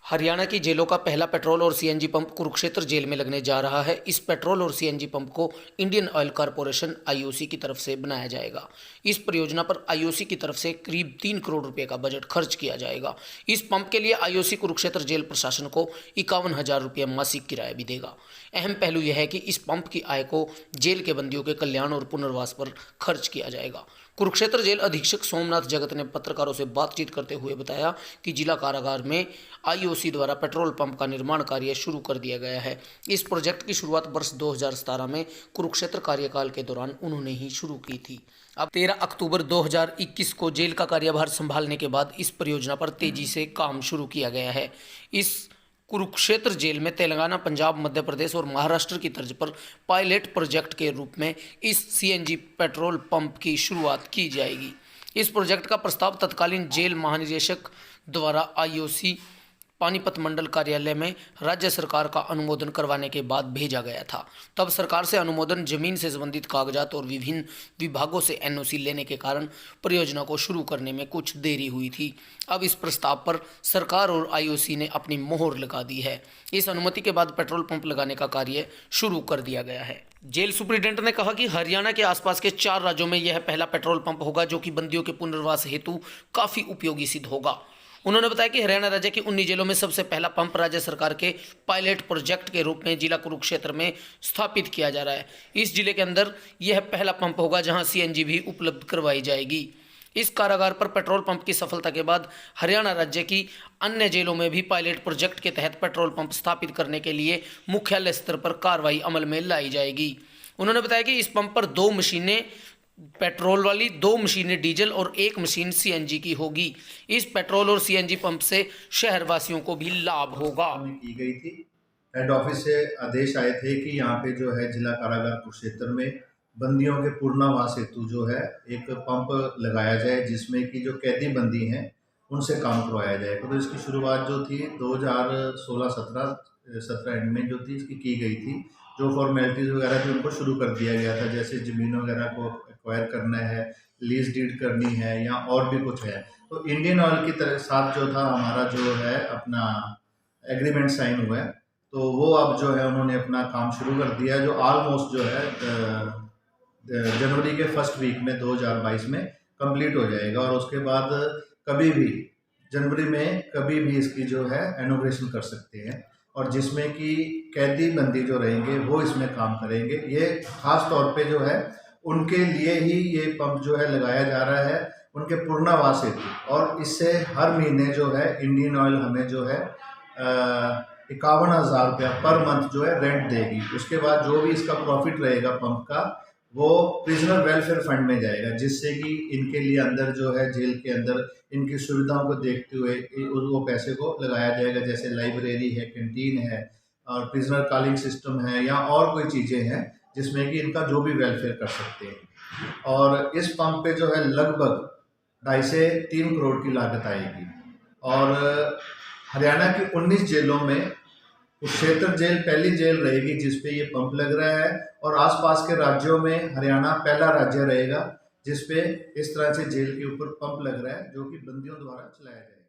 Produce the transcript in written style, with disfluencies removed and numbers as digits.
हरियाणा की जेलों का पहला पेट्रोल और सीएनजी पंप कुरुक्षेत्र जेल में लगने जा रहा है। इस पेट्रोल और सीएनजी पंप को इंडियन ऑयल कॉरपोरेशन आईओसी की तरफ से बनाया जाएगा। इस परियोजना पर आईओसी की तरफ से करीब 3 करोड़ रुपए का बजट खर्च किया जाएगा। इस पंप के लिए आईओसी कुरुक्षेत्र जेल प्रशासन को 51,000 रुपये मासिक किराया भी देगा। अहम पहलू यह है कि इस पंप की आय को जेल के बंदियों के कल्याण और पुनर्वास पर खर्च किया जाएगा। कुरुक्षेत्र जेल अधीक्षक सोमनाथ जगत ने पत्रकारों से बातचीत करते हुए बताया कि जिला कारागार में आईओसी द्वारा पेट्रोल पंप का निर्माण कार्य शुरू कर दिया गया है। इस प्रोजेक्ट की शुरुआत वर्ष 2017 में कुरुक्षेत्र कार्यकाल के दौरान उन्होंने ही शुरू की थी। अब 13 अक्टूबर 2021 को जेल का कार्यभार संभालने के बाद इस परियोजना पर तेजी से काम शुरू किया गया है। इस कुरुक्षेत्र जेल में तेलंगाना, पंजाब, मध्य प्रदेश और महाराष्ट्र की तर्ज पर पायलट प्रोजेक्ट के रूप में इस सीएनजी पेट्रोल पंप की शुरुआत की जाएगी। इस प्रोजेक्ट का प्रस्ताव तत्कालीन जेल महानिदेशक द्वारा आईओसी पानीपत मंडल कार्यालय में राज्य सरकार का अनुमोदन करवाने के बाद भेजा गया था। तब सरकार से अनुमोदन, जमीन से संबंधित कागजात और विभिन्न विभागों से एनओसी लेने के कारण परियोजना को शुरू करने में कुछ देरी हुई थी। अब इस प्रस्ताव पर सरकार और आईओसी ने अपनी मोहर लगा दी है। इस अनुमति के बाद पेट्रोल पंप लगाने का कार्य शुरू कर दिया गया है। जेल सुप्रिंटेंडेंट ने कहा कि हरियाणा के आसपास के 4 राज्यों में यह पहला पेट्रोल पंप होगा, जो कि बंदियों के पुनर्वास हेतु काफ़ी उपयोगी सिद्ध होगा। उन्होंने बताया कि हरियाणा राज्य की 19 जेलों में सबसे पहला पंप राज्य सरकार के पायलट प्रोजेक्ट के रूप में जिला कुरुक्षेत्र में स्थापित किया जा रहा है। इस जिले के अंदर यह पहला पंप होगा जहां सीएनजी भी उपलब्ध करवाई जाएगी। इस कारागार पर पेट्रोल पंप की सफलता के बाद हरियाणा राज्य की अन्य जेलों में भी पायलट प्रोजेक्ट के तहत पेट्रोल पंप स्थापित करने के लिए मुख्यालय स्तर पर कार्रवाई अमल में लाई जाएगी। उन्होंने बताया कि इस पंप पर 2 मशीनें पेट्रोल वाली, 2 मशीनें डीजल और 1 मशीन सीएनजी की होगी। इस पेट्रोल और सीएनजी पंप से शहरवासियों को भी लाभ होगा। की गई थी। हेड ऑफिस से आदेश आए थे कि यहाँ पे जो है जिला कारागार कुरुक्षेत्र में बंदियों के पुनर्वास हेतु जो है एक पंप लगाया जाए, जिसमें कि जो कैदी बंदी हैं उनसे काम करवाया जाएगा। तो इसकी शुरुआत जो थी 2016-17 एंड में जो थी इसकी की गई थी। जो फॉर्मेलिटीज़ वगैरह थी उनको शुरू कर दिया गया था, जैसे ज़मीन वगैरह को एक्वायर करना है, लीज डीड करनी है या और भी कुछ है। तो इंडियन ऑयल की तरह साथ जो था हमारा जो है अपना एग्रीमेंट साइन हुआ है, तो वो अब जो है उन्होंने अपना काम शुरू कर दिया, जो ऑलमोस्ट जो है जनवरी के फर्स्ट वीक में 2022 में कंप्लीट हो जाएगा। और उसके बाद कभी भी जनवरी में कभी भी इसकी जो है इनॉग्रेशन कर सकते हैं, और जिसमें कि कैदी बंदी जो रहेंगे वो इसमें काम करेंगे। ये खास तौर पे जो है उनके लिए ही ये पंप जो है लगाया जा रहा है, उनके पूर्णावास हेतु। और इससे हर महीने जो है इंडियन ऑयल हमें जो है 51,000 रुपया पर मंथ जो है रेंट देगी। उसके बाद जो भी इसका प्रॉफिट रहेगा पंप का, वो प्रिजनर वेलफेयर फंड में जाएगा, जिससे कि इनके लिए अंदर जो है जेल के अंदर इनकी सुविधाओं को देखते हुए वो पैसे को लगाया जाएगा, जैसे लाइब्रेरी है, कैंटीन है और प्रिजनर कॉलिंग सिस्टम है या और कोई चीज़ें हैं जिसमें कि इनका जो भी वेलफेयर कर सकते हैं। और इस पंप पे जो है लगभग 2.5 से 3 करोड़ की लागत आएगी। और हरियाणा की 19 जेलों में कुरुक्षेत्र जेल पहली जेल रहेगी जिसपे ये पंप लग रहा है, और आसपास के राज्यों में हरियाणा पहला राज्य रहेगा जिसपे इस तरह से जेल के ऊपर पंप लग रहा है, जो कि बंदियों द्वारा चलाया जाएगा।